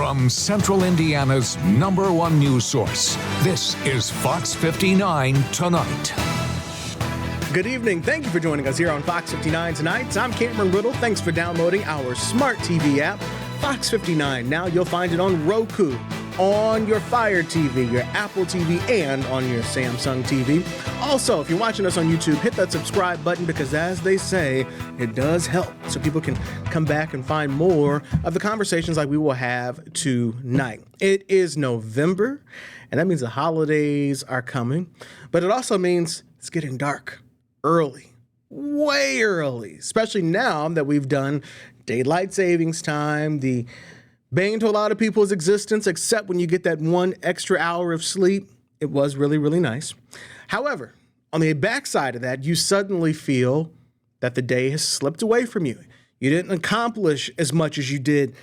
From Central Indiana's #1 news source, this is Fox 59 Tonight. Good evening. Thank you for joining us here on Fox 59 Tonight. I'm Cameron Ridle. Thanks for downloading our smart TV app, Fox 59. Now you'll find it on Roku, on your Fire TV, your Apple TV, and on your Samsung TV. Also, if you're watching us on YouTube, hit that subscribe button because, as they say, it does help so people can come back and find more of the conversations like we will have tonight. It is November, and that means the holidays are coming, but it also means it's getting dark early, way early, especially now that we've done daylight savings time, the bane to a lot of people's existence, except when you get that one extra hour of sleep. It was really, really nice. However, on the backside of that, you suddenly feel that the day has slipped away from you. You didn't accomplish as much as you did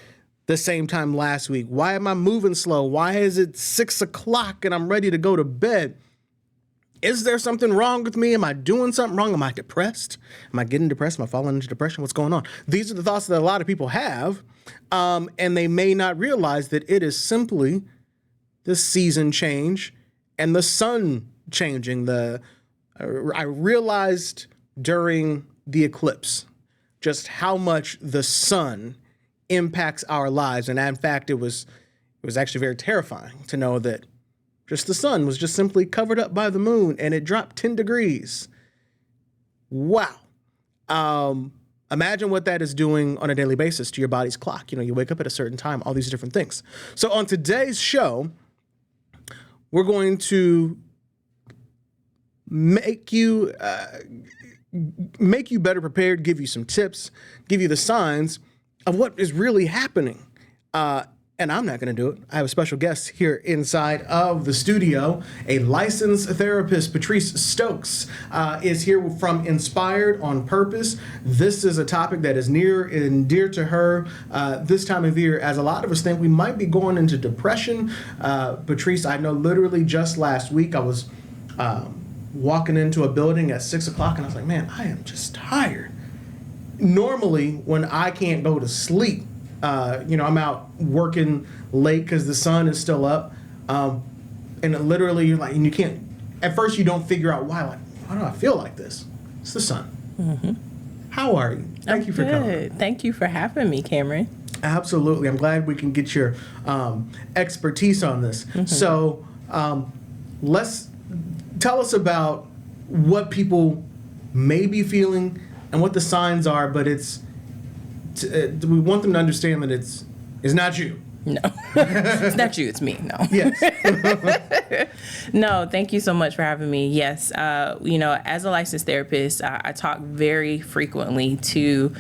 the same time last week. Why am I moving slow? Why is it 6 o'clock and I'm ready to go to bed? Is there something wrong with me? Am I doing something wrong? Am I depressed? Am I getting depressed? Am I falling into depression? What's going on? These are the thoughts that a lot of people have, and they may not realize that it is simply the season change and the sun changing. I realized during the eclipse just how much the sun impacts our lives, and in fact, it was actually very terrifying to know that just the sun was just simply covered up by the moon, and it dropped 10 degrees. Wow. Imagine what that is doing on a daily basis to your body's clock. You know, you wake up at a certain time, all these different things. So on today's show, we're going to make you better prepared, give you some tips, give you the signs of what is really happening. And I'm not going to do it. I have a special guest here inside of the studio. A licensed therapist, Patrice Stokes, is here from Inspired on Purpose. This is a topic that is near and dear to her this time of year, as a lot of us think we might be going into depression. Patrice, I know literally just last week I was walking into a building at 6 o'clock and I was like, man, I am just tired. Normally, when I can't go to sleep, I'm out working late because the sun is still up. And it literally, you're like, and you can't, at first you don't figure out why do I feel like this? It's the sun. Mm-hmm. How are you? Thank you for coming. Thank you for having me, Cameron. Absolutely. I'm glad we can get your expertise on this. Mm-hmm. So let's tell us about what people may be feeling and what the signs are, but we want them to understand that it's not you. No, it's not you, it's me. No. Yes. No, thank you so much for having me. Yes. As a licensed therapist, I talk very frequently to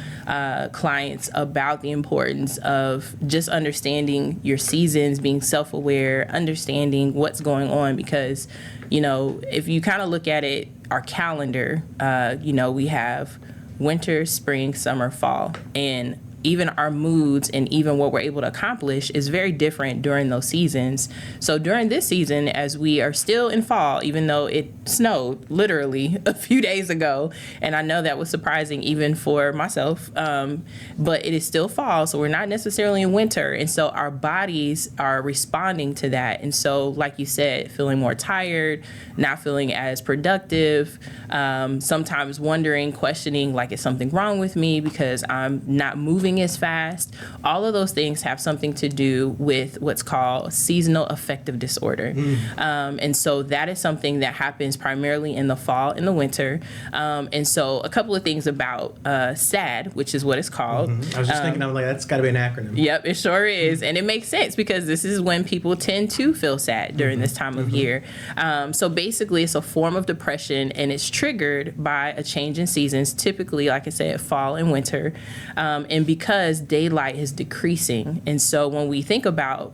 clients about the importance of just understanding your seasons, being self-aware, understanding what's going on, because, if you kind of look at it, our calendar, we have winter, spring, summer, fall, and even our moods and even what we're able to accomplish is very different during those seasons. So during this season, as we are still in fall, even though it snowed literally a few days ago, and I know that was surprising even for myself, but it is still fall, so we're not necessarily in winter. And so our bodies are responding to that. And so, like you said, feeling more tired, not feeling as productive, sometimes wondering, questioning, like, is something wrong with me because I'm not moving as fast. All of those things have something to do with what's called seasonal affective disorder. And so that is something that happens primarily in the fall and the winter. And so a couple of things about SAD, which is what it's called. Mm-hmm. I was just thinking, I'm like, that's got to be an acronym. Yep, it sure is. And it makes sense because this is when people tend to feel sad during this time of year. So basically, it's a form of depression, and it's triggered by a change in seasons, typically, like I said, fall and winter. And because daylight is decreasing. And so when we think about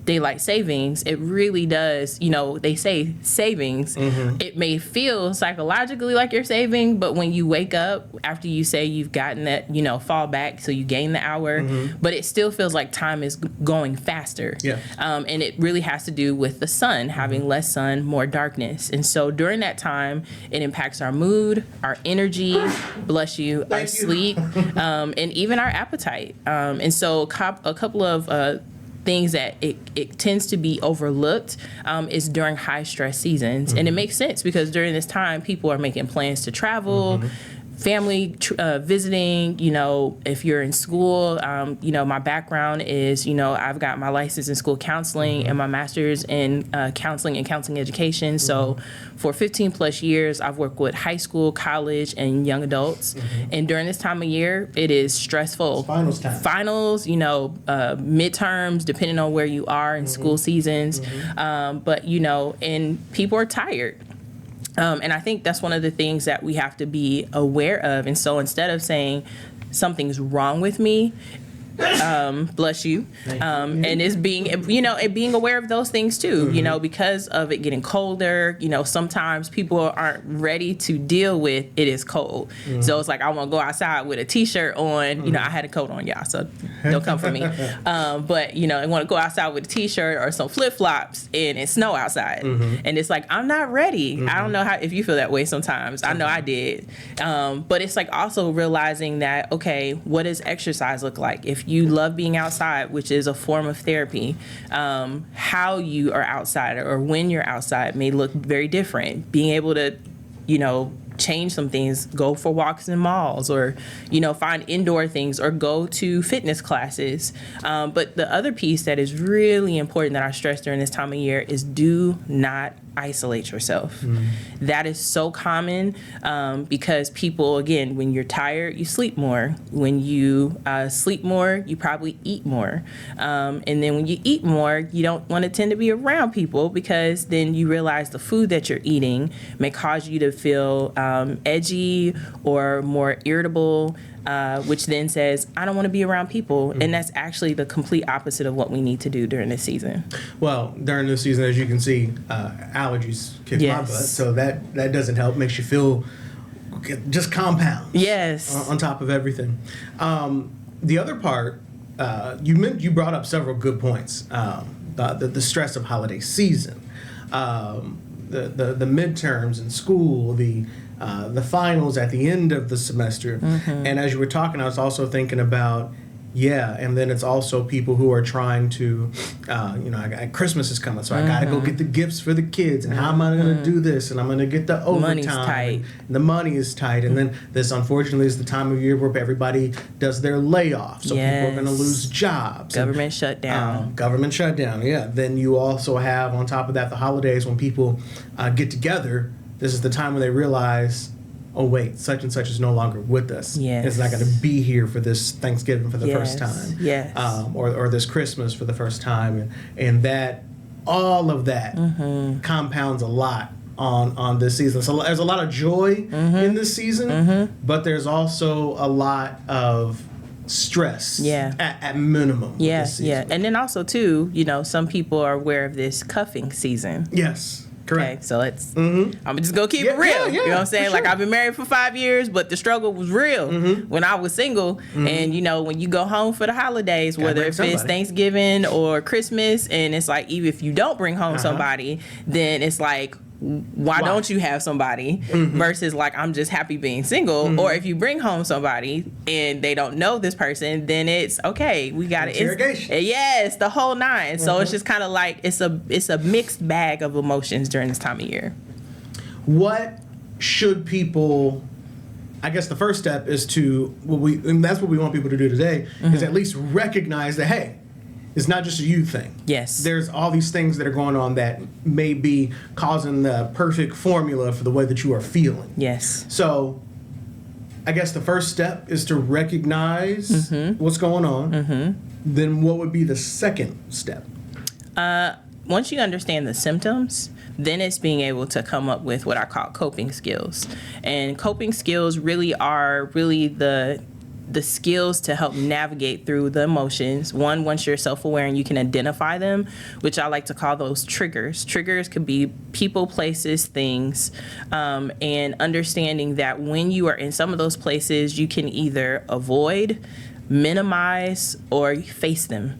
daylight savings, it really does, they say savings. Mm-hmm. It may feel psychologically like you're saving, but when you wake up after you say you've gotten that, fall back, so you gain the hour, but it still feels like time is going faster. Yeah. And it really has to do with the sun, having less sun, more darkness. And so during that time, it impacts our mood, our energy, our sleep, and even our appetite. And so a couple of things that it tends to be overlooked is during high stress seasons. And it makes sense because during this time, people are making plans to travel, family visiting, if you're in school, my background is, I've got my license in school counseling and my master's in counseling and counseling education. So for 15 plus years, I've worked with high school, college, and young adults. And during this time of year, it is stressful. Finals time. Finals, midterms, depending on where you are in school seasons. But, and people are tired. And I think that's one of the things that we have to be aware of. And so instead of saying something's wrong with me, bless you, and it's being, being aware of those things too, because of it getting colder, sometimes people aren't ready to deal with it is cold. So it's like, I want to go outside with a t-shirt on, I had a coat on, y'all, so don't come for me. But, I want to go outside with a t-shirt or some flip-flops and it's snow outside. And it's like, I'm not ready. I don't know if you feel that way sometimes. I know I did. But it's like also realizing that, okay, what does exercise look like? If you love being outside, which is a form of therapy, how you are outside or when you're outside may look very different. Being able to, change some things, go for walks in malls or, find indoor things or go to fitness classes. But the other piece that is really important that I stress during this time of year is do not isolate yourself. That is so common because people, again, when you're tired, you sleep more. When you sleep more, you probably eat more. And then when you eat more, you don't want to tend to be around people because then you realize the food that you're eating may cause you to feel edgy or more irritable, which then says, I don't want to be around people. And that's actually the complete opposite of what we need to do during this season. Well, during this season, as you can see, allergies kick my butt. So that doesn't help. Makes you feel just compounds. Yes. On top of everything. The other part, you brought up several good points. The stress of holiday season, the midterms in school, the finals at the end of the semester. And as you were talking, I was also thinking about, and then it's also people who are trying to, Christmas is coming, so I got to go get the gifts for the kids, and how am I going to do this, and I'm going to get the overtime. Money's tight. And the money is tight, and then this, unfortunately, is the time of year where everybody does their layoff, so people are going to lose jobs. Government shutdown. Government shutdown, Then you also have, on top of that, the holidays when people get together. This is the time when they realize, oh wait, such and such is no longer with us. It's not going to be here for this Thanksgiving for the first time. Or this Christmas for the first time. And that, all of that compounds a lot on this season. So there's a lot of joy in this season, but there's also a lot of stress at minimum. And then also too, some people are aware of this cuffing season. Yes. Correct. Okay, so let's, I'm just going to keep it real. You know what I'm saying? Sure. Like, I've been married for 5 years, but the struggle was real when I was single. And, when you go home for the holidays, whether if it's Thanksgiving or Christmas, and it's like, even if you don't bring home somebody, then it's like, why don't you have somebody versus like, I'm just happy being single. Or if you bring home somebody and they don't know this person, then it's okay, we got it. Yes, the whole nine. So it's just kind of like, it's a mixed bag of emotions during this time of year. What should people, I guess the first step is to, and that's what we want people to do today, is at least recognize that, hey, it's not just a you thing. Yes. There's all these things that are going on that may be causing the perfect formula for the way that you are feeling. Yes. So I guess the first step is to recognize what's going on. Then what would be the second step? Once you understand the symptoms, then it's being able to come up with what I call coping skills. And coping skills really are the skills to help navigate through the emotions. One, once you're self-aware and you can identify them, which I like to call those triggers. Triggers could be people, places, things, and understanding that when you are in some of those places, you can either avoid, minimize, or face them.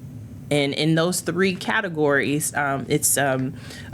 And in those three categories, it's a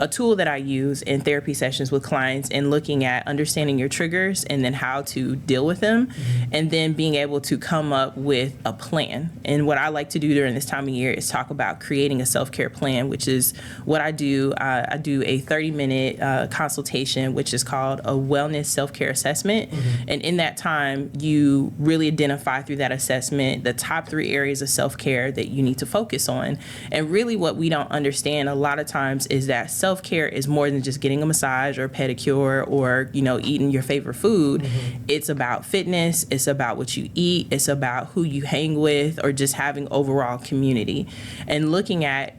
tool that I use in therapy sessions with clients in looking at understanding your triggers and then how to deal with them, and then being able to come up with a plan. And what I like to do during this time of year is talk about creating a self-care plan, which is what I do. I do a 30-minute consultation, which is called a wellness self-care assessment. And in that time, you really identify through that assessment the top 3 areas of self-care that you need to focus on. And really what we don't understand a lot of times is that self-care is more than just getting a massage or a pedicure or, eating your favorite food. It's about fitness. It's about what you eat. It's about who you hang with, or just having overall community. And looking at,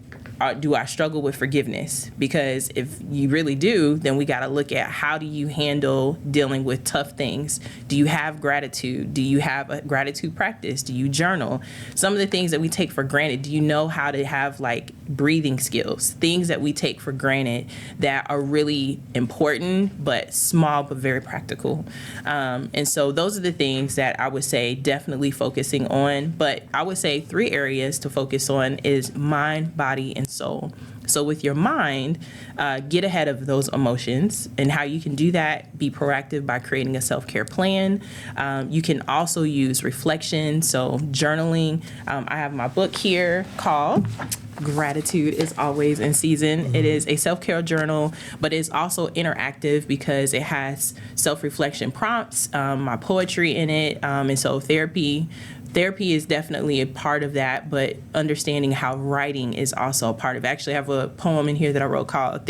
do I struggle with forgiveness? Because if you really do, then we got to look at, how do you handle dealing with tough things? Do you have gratitude? Do you have a gratitude practice? Do you journal? Some of the things that we take for granted, do you know how to have breathing skills? Things that we take for granted that are really important, but small, but very practical. And so those are the things that I would say definitely focusing on. But I would say 3 areas to focus on is mind, body, and soul. So with your mind, get ahead of those emotions, and how you can do that, be proactive by creating a self-care plan. You can also use reflection, so journaling. I have my book here called Gratitude is Always in Season. It is a self-care journal, but it's also interactive because it has self-reflection prompts, my poetry in it, and so therapy is definitely a part of that, but understanding how writing is also a part of it. Actually, I have a poem in here that I wrote called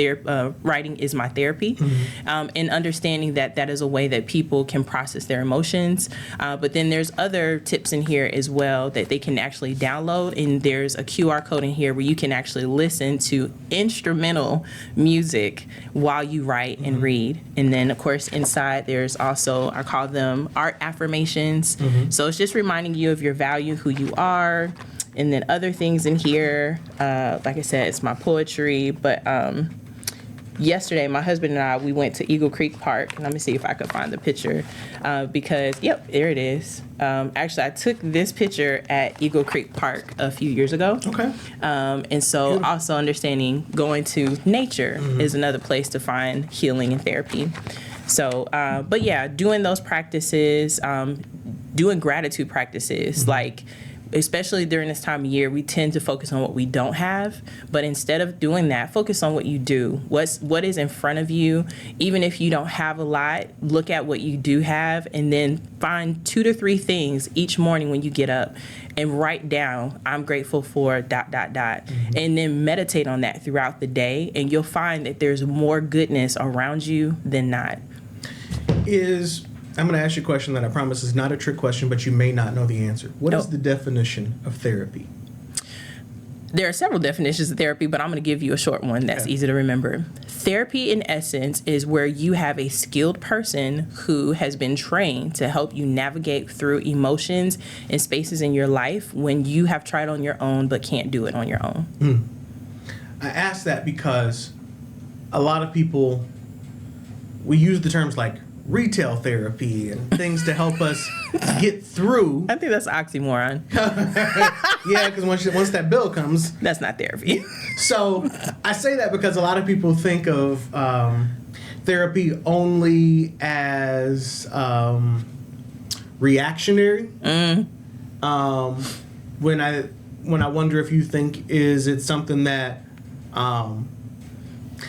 Writing is My Therapy, and understanding that is a way that people can process their emotions. But then there's other tips in here as well that they can actually download, and there's a QR code in here where you can actually listen to instrumental music while you write and read. And then, of course, inside there's also, I call them art affirmations. So it's just reminding you of your value, who you are, and then other things in here. Like I said, it's my poetry, but yesterday my husband and I, we went to Eagle Creek Park, and let me see if I could find the picture, because there it is. Actually, I took this picture at Eagle Creek Park a few years ago. Okay. And so beautiful. Also understanding going to nature is another place to find healing and therapy. So, but yeah, doing those practices, doing gratitude practices, especially during this time of year, we tend to focus on what we don't have. But instead of doing that, focus on what you do. What is in front of you. Even if you don't have a lot, look at what you do have, and then find 2 to 3 things each morning when you get up and write down, I'm grateful for ... And then meditate on that throughout the day, and you'll find that there's more goodness around you than not. I'm going to ask you a question that I promise is not a trick question, but you may not know the answer. What is the definition of therapy? There are several definitions of therapy, but I'm going to give you a short one that's easy to remember. Therapy, in essence, is where you have a skilled person who has been trained to help you navigate through emotions and spaces in your life when you have tried on your own but can't do it on your own. I ask that because a lot of people, we use the terms like retail therapy and things to help us get through. I think that's an oxymoron. Yeah, because once that bill comes, that's not therapy. So I say that because a lot of people think of therapy only as reactionary. When I wonder if you think, is it something that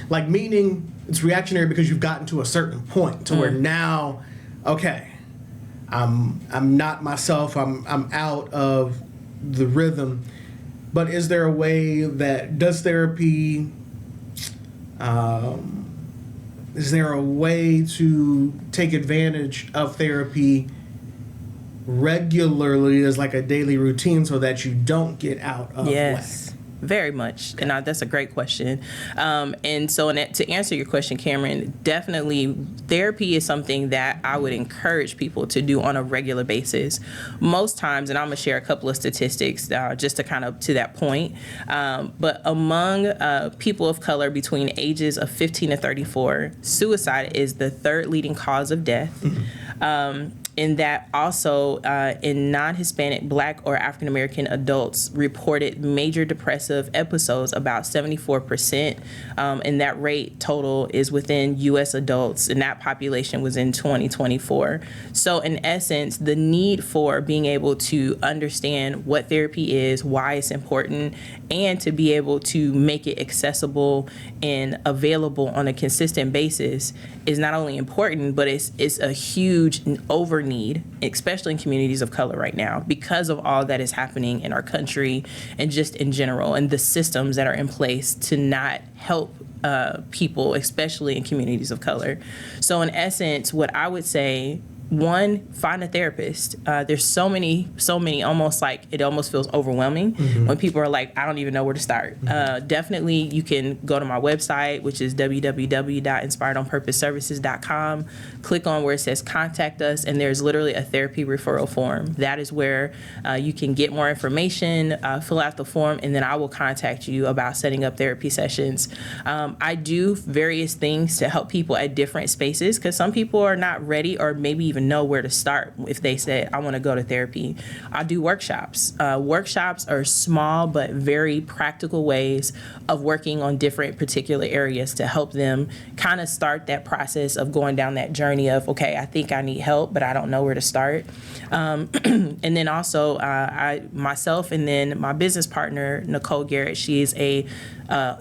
meaning it's reactionary because you've gotten to a certain point to where now, okay, I'm not myself. I'm out of the rhythm. But is there a way that does therapy? Is there a way to take advantage of therapy regularly as like a daily routine so that you don't get out of whack? Very much. And that's a great question. And so to answer your question, Cameron, definitely therapy is something that I would encourage people to do on a regular basis. Most times, and I'm going to share a couple of statistics just to kind of to that point, but among people of color between ages of 15 to 34, suicide is the 3rd leading cause of death. in that also in non-Hispanic, Black, or African American adults reported major depressive episodes, about 74%, and that rate total is within U.S. adults, and that population was in 2024. So in essence, the need for being able to understand what therapy is, why it's important, and to be able to make it accessible and available on a consistent basis is not only important, but it's a huge over need, especially in communities of color right now, because of all that is happening in our country and just in general, and the systems that are in place to not help people, especially in communities of color. So in essence, what I would say, one, find a therapist. There's so many, almost like it almost feels overwhelming when people are like, I don't even know where to start. Definitely, you can go to my website, which is www.inspiredonpurposeservices.com. Click on where it says contact us, and there's literally a therapy referral form. That is where you can get more information, fill out the form, and then I will contact you about setting up therapy sessions. I do various things to help people at different spaces, because some people are not ready or maybe even know where to start if they say, I want to go to therapy. I do workshops. Workshops are small but very practical ways of working on different particular areas to help them kind of start that process of going down that journey of, okay, I think I need help, but I don't know where to start. And then also I myself and then my business partner, Nicole Garrett, she is a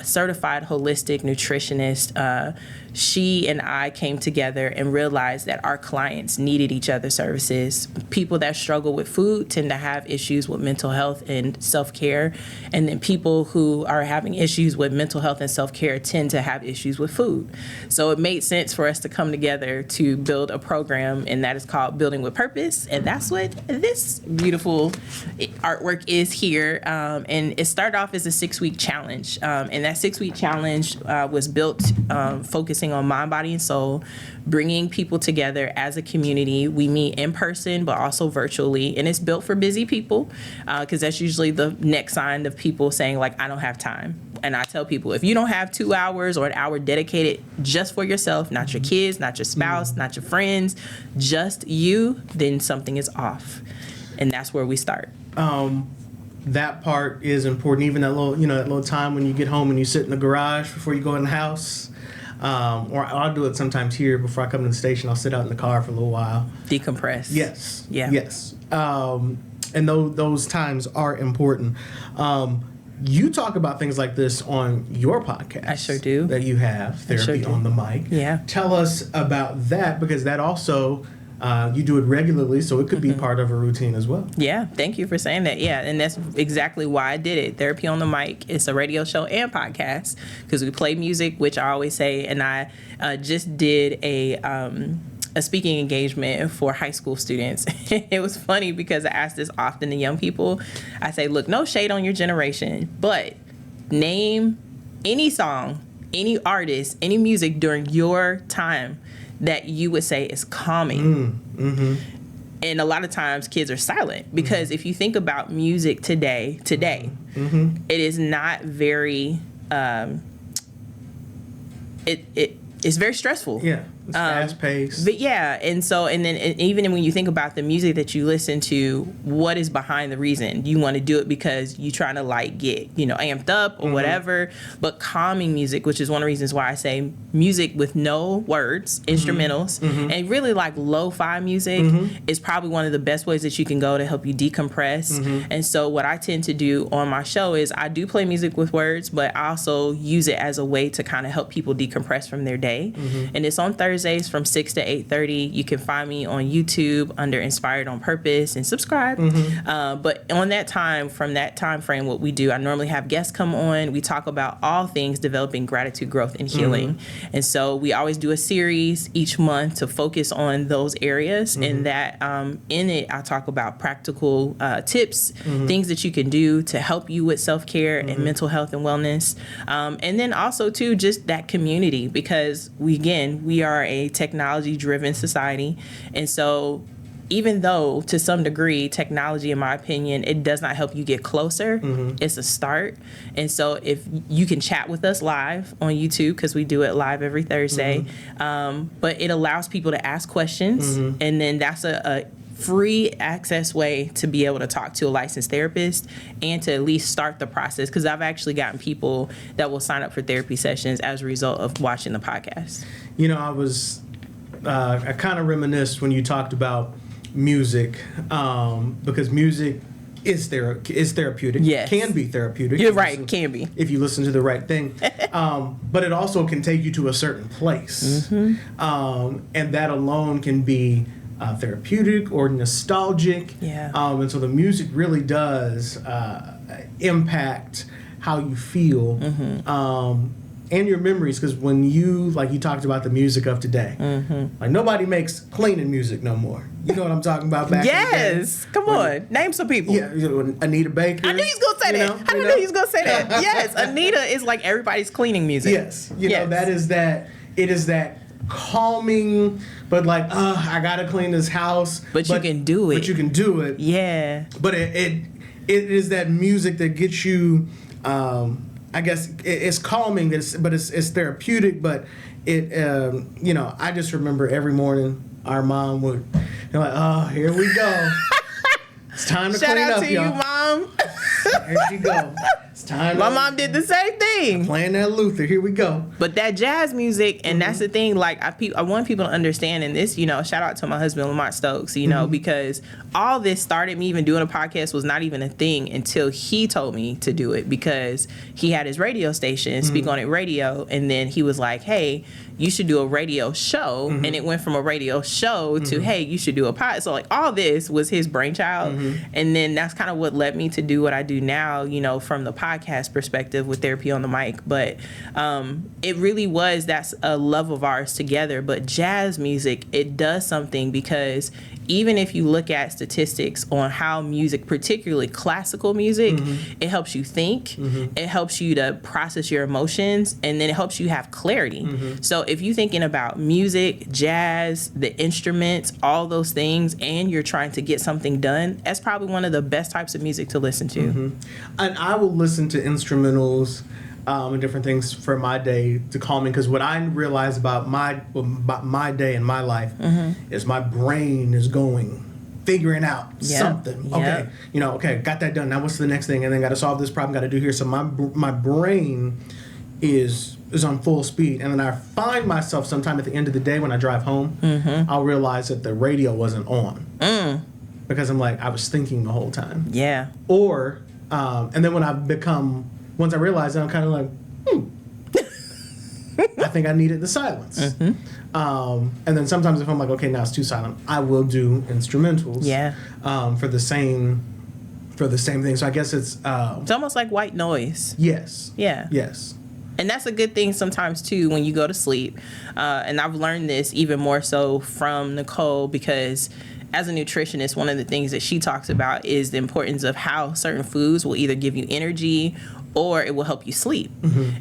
certified holistic nutritionist. She and I came together and realized that our clients needed each other's services. People that struggle with food tend to have issues with mental health and self-care. And then people who are having issues with mental health and self-care tend to have issues with food. So it made sense for us to come together to build a program, and that is called Building with Purpose. And that's what this beautiful artwork is here. And it started off as a 6-week challenge. And that 6-week challenge was built focusing on mind, body, and soul, bringing people together as a community. We meet in person, but also virtually. And it's built for busy people, because that's usually the next sign of people saying, like, I don't have time. And I tell people, if you don't have 2 hours or an hour dedicated just for yourself, not your kids, not your spouse, not your friends, just you, then something is off. And that's where we start. That part is important. Even that little time when you get home and you sit in the garage before you go in the house. Or I'll do it sometimes here before I come to the station. I'll sit out in the car for a little while. Decompress. Yes. Yeah. Yes. And those times are important. You talk about things like this on your podcast. I sure do. That you have, Therapy on the Mic. Yeah. Tell us about that, because that also, you do it regularly, so it could be part of a routine as well. Yeah, thank you for saying that. Yeah, and that's exactly why I did it. Therapy on the Mic. It's a radio show and podcast, because we play music, which I always say, and I just did a speaking engagement for high school students. It was funny because I ask this often to young people. I say, look, no shade on your generation, but name any song, any artist, any music during your time that you would say is calming. And a lot of times kids are silent, because if you think about music today, it is not very, it's very stressful. Yeah. It's fast paced. But yeah, and then even when you think about the music that you listen to, what is behind the reason? You want to do it because you're trying to like get, amped up or whatever. But calming music, which is one of the reasons why I say music with no words, instrumentals, and really like lo-fi music is probably one of the best ways that you can go to help you decompress. And so what I tend to do on my show is I do play music with words, but I also use it as a way to kind of help people decompress from their day. And it's on Thursdays from 6 to 8:30. You can find me on YouTube under Inspired on Purpose and subscribe. But on that time, from that time frame, what we do, I normally have guests come on. We talk about all things developing gratitude, growth, and healing. And so we always do a series each month to focus on those areas. And that in it, I talk about practical tips, things that you can do to help you with self-care and mental health and wellness. And then also, too, just that community, because we are a technology-driven society, and so even though to some degree technology, in my opinion, it does not help you get closer, it's a start. And so if you can chat with us live on YouTube, because we do it live every Thursday, but it allows people to ask questions, and then that's a free access way to be able to talk to a licensed therapist and to at least start the process, because I've actually gotten people that will sign up for therapy sessions as a result of watching the podcast. You know, I kind of reminisced when you talked about music, because music is therapeutic. Yes. Can be therapeutic. You're right, can be. If you listen to the right thing. But it also can take you to a certain place. And that alone can be therapeutic or nostalgic. Yeah. And so the music really does impact how you feel. And your memories, because when you talked about the music of today, like nobody makes cleaning music no more. You know what I'm talking about? Back Yes, in the day? Come on, name some people. Yeah, Anita Baker. I knew he was gonna say that. I knew he was gonna say that. Yes, Anita is like everybody's cleaning music. Yes, you know that is that. It is that calming, but like, I gotta clean this house. But you can do it. But you can do it. Yeah. But it is that music that gets you. I guess it's calming, but it's therapeutic. But it, I just remember every morning our mom would, like, oh, here we go. It's time to clean up, Shout out to y'all. you, Mom. There you go. It's time. My mom did the same thing. Playing that Luther. Here we go. But that jazz music, and that's the thing, like, I want people to understand in this, shout out to my husband, Lamont Stokes, because all this started, me even doing a podcast was not even a thing until he told me to do it, because he had his radio station, Speak On It Radio, and then he was like, hey, you should do a radio show, and it went from a radio show to, hey, you should do a pod. So, like, all this was his brainchild, and then that's kind of what led me to do what I do now, from the podcast perspective with Therapy on the Mic. But it really was, that's a love of ours together. But jazz music, it does something, because even if you look at statistics on how music, particularly classical music, it helps you think, it helps you to process your emotions, and then it helps you have clarity. So if you're thinking about music, jazz, the instruments, all those things, and you're trying to get something done, that's probably one of the best types of music to listen to. And I will listen to instrumentals and different things for my day to calm me, because what I realize about my day and my life is my brain is figuring out something. Okay, okay, got that done. Now what's the next thing? And then got to solve this problem. Got to do here. So my brain is on full speed, and then I find myself sometime at the end of the day when I drive home, I'll realize that the radio wasn't on because I'm like, I was thinking the whole time. Yeah. Or and then once I realize that, I'm kind of like, I think I needed the silence. And then sometimes if I'm like, okay, now it's too silent, I will do instrumentals. Yeah. For the same thing. So I guess it's almost like white noise. Yes. Yeah. Yes. And that's a good thing sometimes too when you go to sleep. And I've learned this even more so from Nicole, because as a nutritionist, one of the things that she talks about is the importance of how certain foods will either give you energy or it will help you sleep.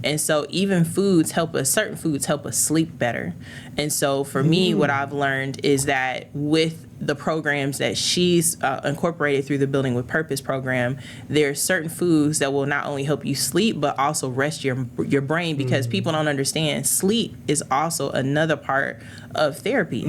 And so even certain foods help us sleep better. And so for me, what I've learned is that with the programs that she's incorporated through the Building with Purpose program, there are certain foods that will not only help you sleep, but also rest your brain, because people don't understand sleep is also another part of therapy.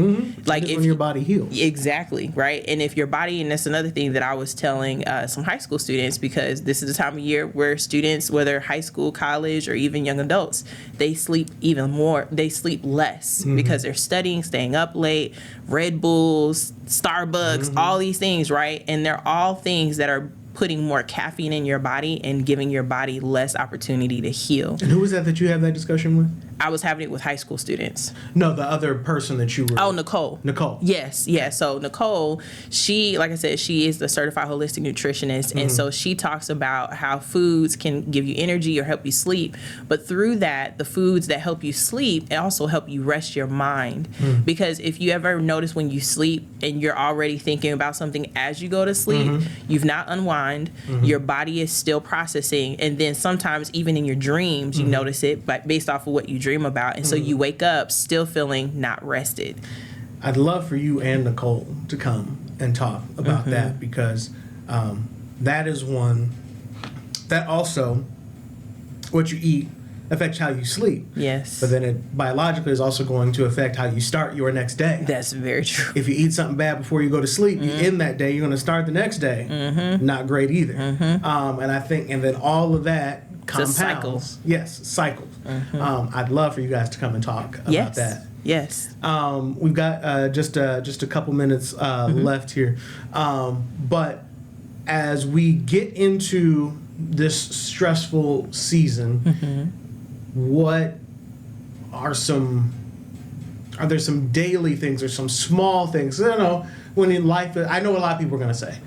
Like if when your body heals. Exactly, right? And if your body, and that's another thing that I was telling some high school students, because this is the time of year where students, whether high school, college, or even young adults, they sleep even more, they sleep less because they're studying, staying up late, Red Bulls, Starbucks, all these things, right? And they're all things that are putting more caffeine in your body and giving your body less opportunity to heal. And who was that you had that discussion with? I was having it with high school students. No, the other person that you were... Oh, Nicole. Nicole. Yes, yes. So Nicole, she, like I said, she is the certified holistic nutritionist. And so she talks about how foods can give you energy or help you sleep. But through that, the foods that help you sleep also help you rest your mind. Because if you ever notice when you sleep and you're already thinking about something as you go to sleep, you've not unwind, your body is still processing. And then sometimes even in your dreams, you notice it, but based off of what you dream about, and so you wake up still feeling not rested. I'd love for you and Nicole to come and talk about that, because that is one that also, what you eat affects how you sleep. Yes. But then it biologically is also going to affect how you start your next day. That's very true. If you eat something bad before you go to sleep, you end that day, you're going to start the next day. Not great either. And I think, and then all of that compounds. It's a cycle. Yes, cycles. I'd love for you guys to come and talk about that. Yes. We've got just a couple minutes left here. But as we get into this stressful season, what are there some daily things or some small things? I don't know. When in life, I know what a lot of people are going to say.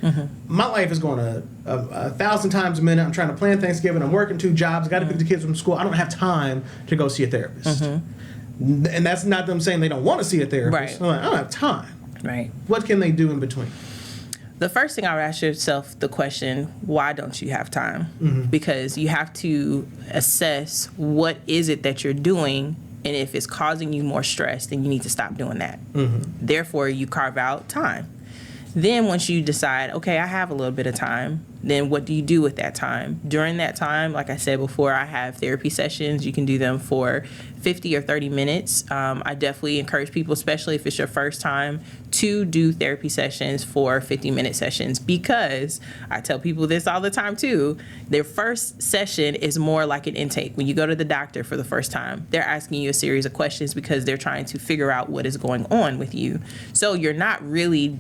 My life is going 1,000 times a minute. I'm trying to plan Thanksgiving. I'm working 2 jobs. Got to pick the kids from school. I don't have time to go see a therapist. And that's not them saying they don't want to see a therapist. Right. I'm like, I don't have time. Right. What can they do in between? The first thing I would ask yourself the question, why don't you have time? Because you have to assess what is it that you're doing, and if it's causing you more stress, then you need to stop doing that. Therefore, you carve out time. Then once you decide, okay, I have a little bit of time, then what do you do with that time? During that time, like I said before, I have therapy sessions. You can do them for 50 or 30 minutes. I definitely encourage people, especially if it's your first time, to do therapy sessions for 50-minute sessions, because I tell people this all the time too. Their first session is more like an intake. When you go to the doctor for the first time, they're asking you a series of questions because they're trying to figure out what is going on with you. So you're not really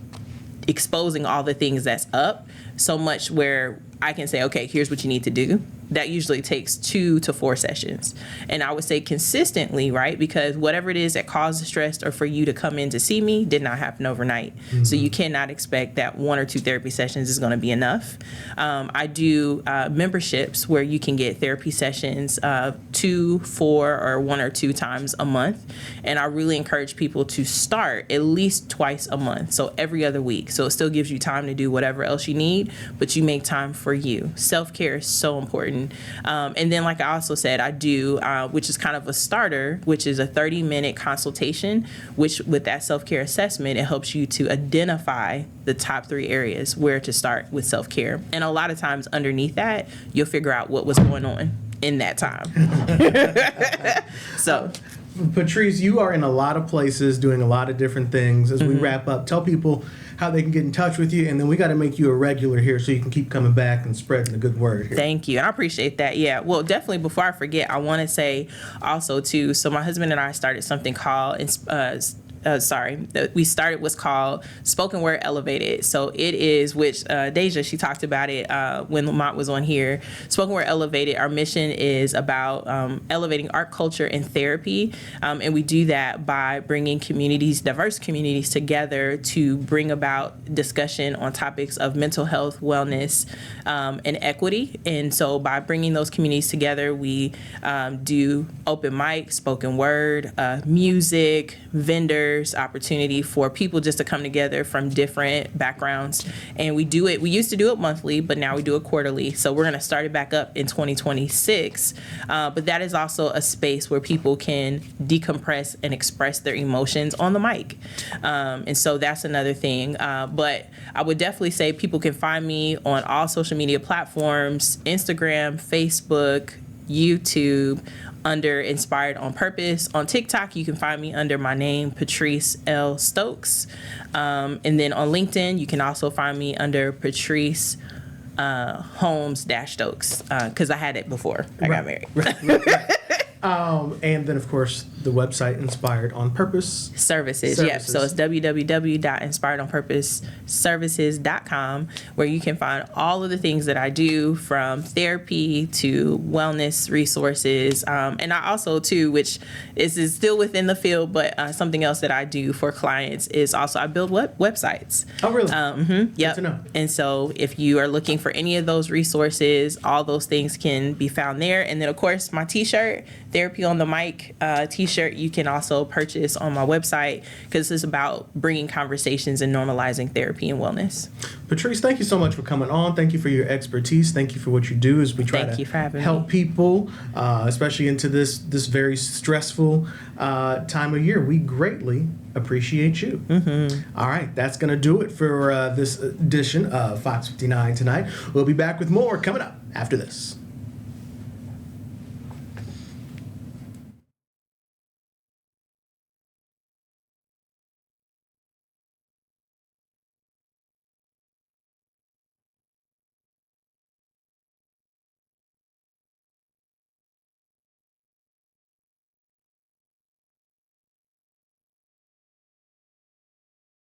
exposing all the things that's up so much where I can say, okay, here's what you need to do. That usually takes 2 to 4 sessions. And I would say consistently, right? Because whatever it is that caused the stress or for you to come in to see me did not happen overnight. So you cannot expect that 1 or 2 therapy sessions is going to be enough. I do memberships where you can get therapy sessions 2, 4, or 1 or 2 times a month. And I really encourage people to start at least twice a month. So every other week. So it still gives you time to do whatever else you need, but you make time for you. Self-care is so important. And then, like I also said, I do, which is kind of a starter, which is a 30-minute consultation, which with that self-care assessment, it helps you to identify the top 3 areas where to start with self-care. And a lot of times underneath that, you'll figure out what was going on in that time. So, Patrice, you are in a lot of places doing a lot of different things. As we wrap up, tell people how they can get in touch with you, and then we got to make you a regular here so you can keep coming back and spreading the good word here. Thank you. I appreciate that. Yeah. Well, definitely before I forget, I want to say also too, so my husband and I started something called we started what's called Spoken Word Elevated. So it is, which Deja, she talked about it when Lamont was on here. Spoken Word Elevated, our mission is about elevating art, culture, and therapy. And we do that by bringing diverse communities together to bring about discussion on topics of mental health, wellness, and equity. And so by bringing those communities together, we do open mic, spoken word, music, vendors, opportunity for people just to come together from different backgrounds. And we used to do it monthly, but now we do it quarterly. So we're going to start it back up in 2026. But that is also a space where people can decompress and express their emotions on the mic. And so that's another thing. But I would definitely say people can find me on all social media platforms, Instagram, Facebook, YouTube, under Inspired on Purpose. On TikTok, you can find me under my name, Patrice L. Stokes. And then on LinkedIn, you can also find me under Patrice Holmes-Stokes, because I had it before I got married. Right. And then, of course, the website Inspired on Purpose Services. Yep. So it's www.inspiredonpurposeservices.com, where you can find all of the things that I do, from therapy to wellness resources. And I also, too, which is still within the field, but something else that I do for clients is also I build websites. Oh, really? Yep. Good to know. And so if you are looking for any of those resources, all those things can be found there. And then, of course, my T-shirt, Therapy on the Mic T-shirt, you can also purchase on my website, because it's about bringing conversations and normalizing therapy and wellness. Patrice, thank you so much for coming on. Thank you for your expertise. Thank you for what you do as we try to help people, especially into this very stressful time of year. We greatly appreciate you. All right, that's going to do it for this edition of Fox 59 tonight. We'll be back with more coming up after this.